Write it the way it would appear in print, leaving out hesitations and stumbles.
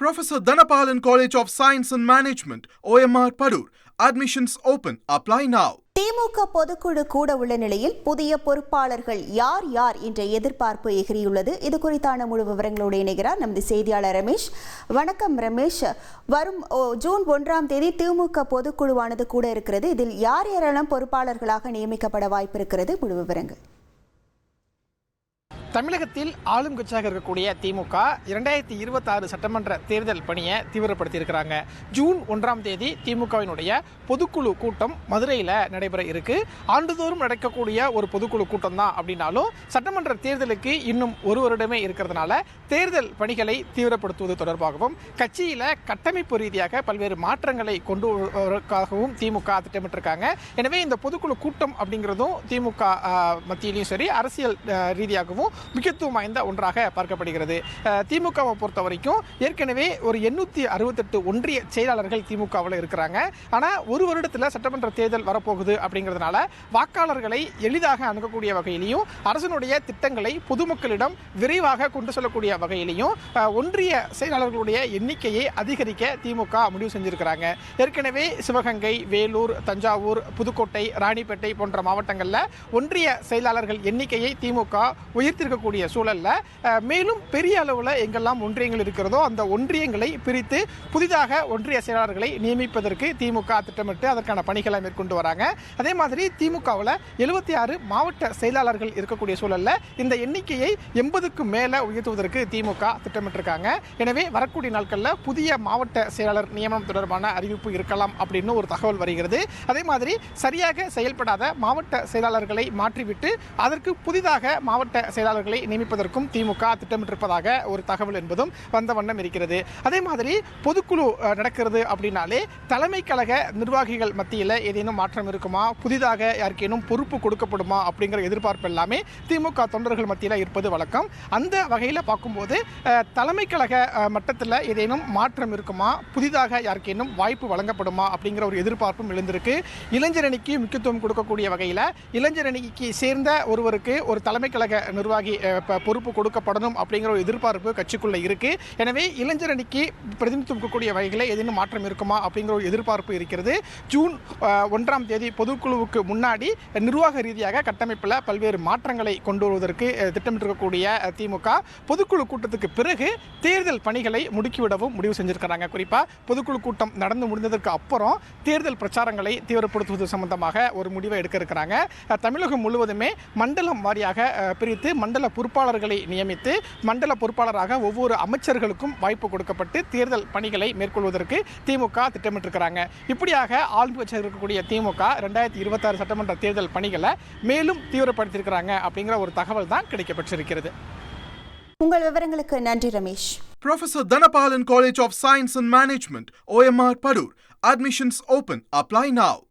Professor Dhanapalan College of Science and Management, OMR Padur. Admissions open. Apply now. திமுக பொதுக்குழு கூட உள்ள நிலையில் புதிய பொறுப்பாளர்கள் யார் யார் என்ற எதிர்பார்ப்பு எகிரியுள்ளது. இது குறித்தான முழு விவரங்களோடு இணைகிறார் நமது செய்தியாளர் ரமேஷ். வணக்கம் ரமேஷ். வரும் ஜூன் 1ஆம் தேதி திமுக பொதுக்குழுவானது கூட இருக்கிறது. இதில் யார் யாரெல்லாம் பொறுப்பாளர்களாக நியமிக்கப்பட வாய்ப்பு இருக்கிறது? முழு விவரங்கள். தமிழகத்தில் ஆளும் கட்சியாக இருக்கக்கூடிய திமுக 2026 சட்டமன்ற தேர்தல் பணியை தீவிரப்படுத்தியிருக்கிறாங்க. ஜூன் 1ஆம் தேதி திமுகவினுடைய பொதுக்குழு கூட்டம் மதுரையில் நடைபெற இருக்கு. ஆண்டுதோறும் நடக்கக்கூடிய ஒரு பொதுக்குழு கூட்டம் தான் அப்படின்னாலும் சட்டமன்ற தேர்தலுக்கு இன்னும் ஒரு வருடமே இருக்கிறதுனால தேர்தல் பணிகளை தீவிரப்படுத்துவது தொடர்பாகவும் கட்சியில் கட்டமைப்பு ரீதியாக பல்வேறு மாற்றங்களை கொண்டு வருவதற்காகவும் திமுக திட்டமிட்டிருக்காங்க. எனவே இந்த பொதுக்குழு கூட்டம் அப்படிங்கிறதும் திமுக மத்தியிலையும் சரி அரசியல் ரீதியாகவும் முக்கியத்துவம் வாய்ந்த ஒன்றாக பார்க்கப்படுகிறது. திமுகவை பொறுத்த வரைக்கும் ஏற்கனவே ஒரு 868 ஒன்றிய செயலாளர்கள் திமுகவில் இருக்கிறாங்க. ஆனால் ஒரு வருடத்தில் சட்டமன்ற தேர்தல் வரப்போகுது அப்படிங்கிறதுனால வாக்காளர்களை எளிதாக அணுகக்கூடிய வகையிலையும் அரசனுடைய திட்டங்களை பொதுமக்களிடம் விரைவாக கொண்டு செல்லக்கூடிய வகையிலையும் ஒன்றிய செயலாளர்களுடைய எண்ணிக்கையை அதிகரிக்க திமுக முடிவு செஞ்சிருக்கிறாங்க. ஏற்கனவே சிவகங்கை, வேலூர், தஞ்சாவூர், புதுக்கோட்டை, ராணிப்பேட்டை போன்ற மாவட்டங்களில் ஒன்றிய செயலாளர்கள் எண்ணிக்கையை திமுக உயர்த்திருக்கக்கூடிய சூழல்ல மேலும் பெரிய அளவில் எங்கெல்லாம் ஒன்றியங்கள் இருக்கிறதோ அந்த ஒன்றியங்களை பிரித்து புதிதாக ஒன்றிய செயலாளர்களை நியமிப்பதற்கு திமுக திட்டமிட்டு அதற்கான பணிகளை மேற்கொண்டு வராங்க. அதே மாதிரி திமுகவில் 76 மாவட்ட செயலாளர்கள் இருக்கக்கூடிய சூழல்ல இந்த எண்ணிக்கையை 80க்கு மேல உயர்த்துவதற்கு திமுக திட்டமிட்டிருக்காங்க. எனவே வரக்கூடிய நாட்களில் புதிய மாவட்ட செயலாளர் நியமனம் தொடர்பான அறிவிப்பு இருக்கலாம் அப்படின்னு ஒரு தகவல் வருகிறது. அதே மாதிரி சரியாக செயல்படாத மாவட்ட செயலாளர்களை மாற்றிவிட்டு அதற்கு புதிதாக மாவட்ட செயலாளர்களை நியமிப்பதற்கும் திமுக திட்டமிட்டிருப்பதாக ஒரு தகவல் என்பதும் வந்த வண்ணம் இருக்கிறது. அதே மாதிரி பொதுக்குழு நடக்கிறது அப்படின்னாலே தலைமை கழக நிர்வாகிகள் மத்தியில் ஏதேனும் மாற்றம் இருக்குமா, புதிதாக யாருக்கேனும் பொறுப்பு கொடுக்கப்படுமா அப்படிங்கிற எதிர்பார்ப்பு எல்லாமே திமுக தொண்டர்கள் மத்தியில் இருப்பது வழக்கம். அந்த வகையில் பார்க்கும்போது தலைமை கழக மட்டத்தில் ஏதேனும் மாற்றம் இருக்குமா, புதிதாக யாருக்கேனும் வாய்ப்பு வழங்கப்படுமா அப்படிங்கிற ஒரு எதிர்பார்ப்பும் எழுந்திருக்கு. இளைஞரணிக்கு முக்கியத்துவம் கொடுக்கக்கூடிய வகையில் இளைஞரணிக்கு சேர்ந்த ஒருவருக்கு ஒரு தலைமை கழக நிர்வாகி பொறுப்பு கொடுக்கப்படணும் அப்படிங்கிற ஒரு எதிர்பார்ப்பு கட்சிக்குள்ள இருக்கு. எனவே இளைஞரணிக்கு பிரதிநிதித்துவம் கொடுக்கக்கூடிய வகையில் ஏதேனும் மாற்றம் இருக்குமா அப்படிங்கிற ஒரு எதிர்பார்ப்பு இருக்கிறது. ஜூன் 1ஆம் தேதி பொதுக்குழுவுக்கு முன்னாடி நிர்வாக ரீதியாக கட்டமைப்பில் பல்வேறு மாற்றங்களை கொண்டு வருவதற்கு திட்டமிட்டிருக்கக்கூடிய திமுக பொதுக்குழு கூட்டத்துக்கு பிறகு தேர்தல் பணிகளை முடுக்கிவிடவும் முடிவு செஞ்சிருக்கிறாங்க. குறிப்பாக பொதுக்குழு கூட்டம் நடந்து முடிந்ததற்கு அப்புறம் தேர்தல் பிரச்சாரங்களை தீவிரப்படுத்துவது சம்பந்தமாக ஒரு முடிவை எடுக்க இருக்கிறாங்க. தமிழகம் முழுவதுமே மண்டலம் வாரியாக பிரித்து மண்டல பொறுப்பாளர்களை நியமித்து மண்டல பொறுப்பாளராக ஒவ்வொரு அமைச்சர்களுக்கும் வாய்ப்பு கொடுக்கப்பட்டு தேர்தல் பணிகளை மேற்கொள்வதற்கு திமுக திட்டமிட்டிருக்கிறாங்க. இப்படியாக ஆளுங்கட்சியாக இருக்கக்கூடிய திமுக 2026 சட்டமன்ற தேர்தல் பணிகளை மேலும் தீவிரப்படுத்தியிருக்கிறாங்க அப்படிங்கிற ஒரு தகவல் தான் கிடைக்கப்பட்டிருக்கிறது. உங்கள் விவரங்களுக்கு நன்றி Ramesh. Professor Dhanapalan College of Science and Management, OMR Padur. Admissions open. Apply now.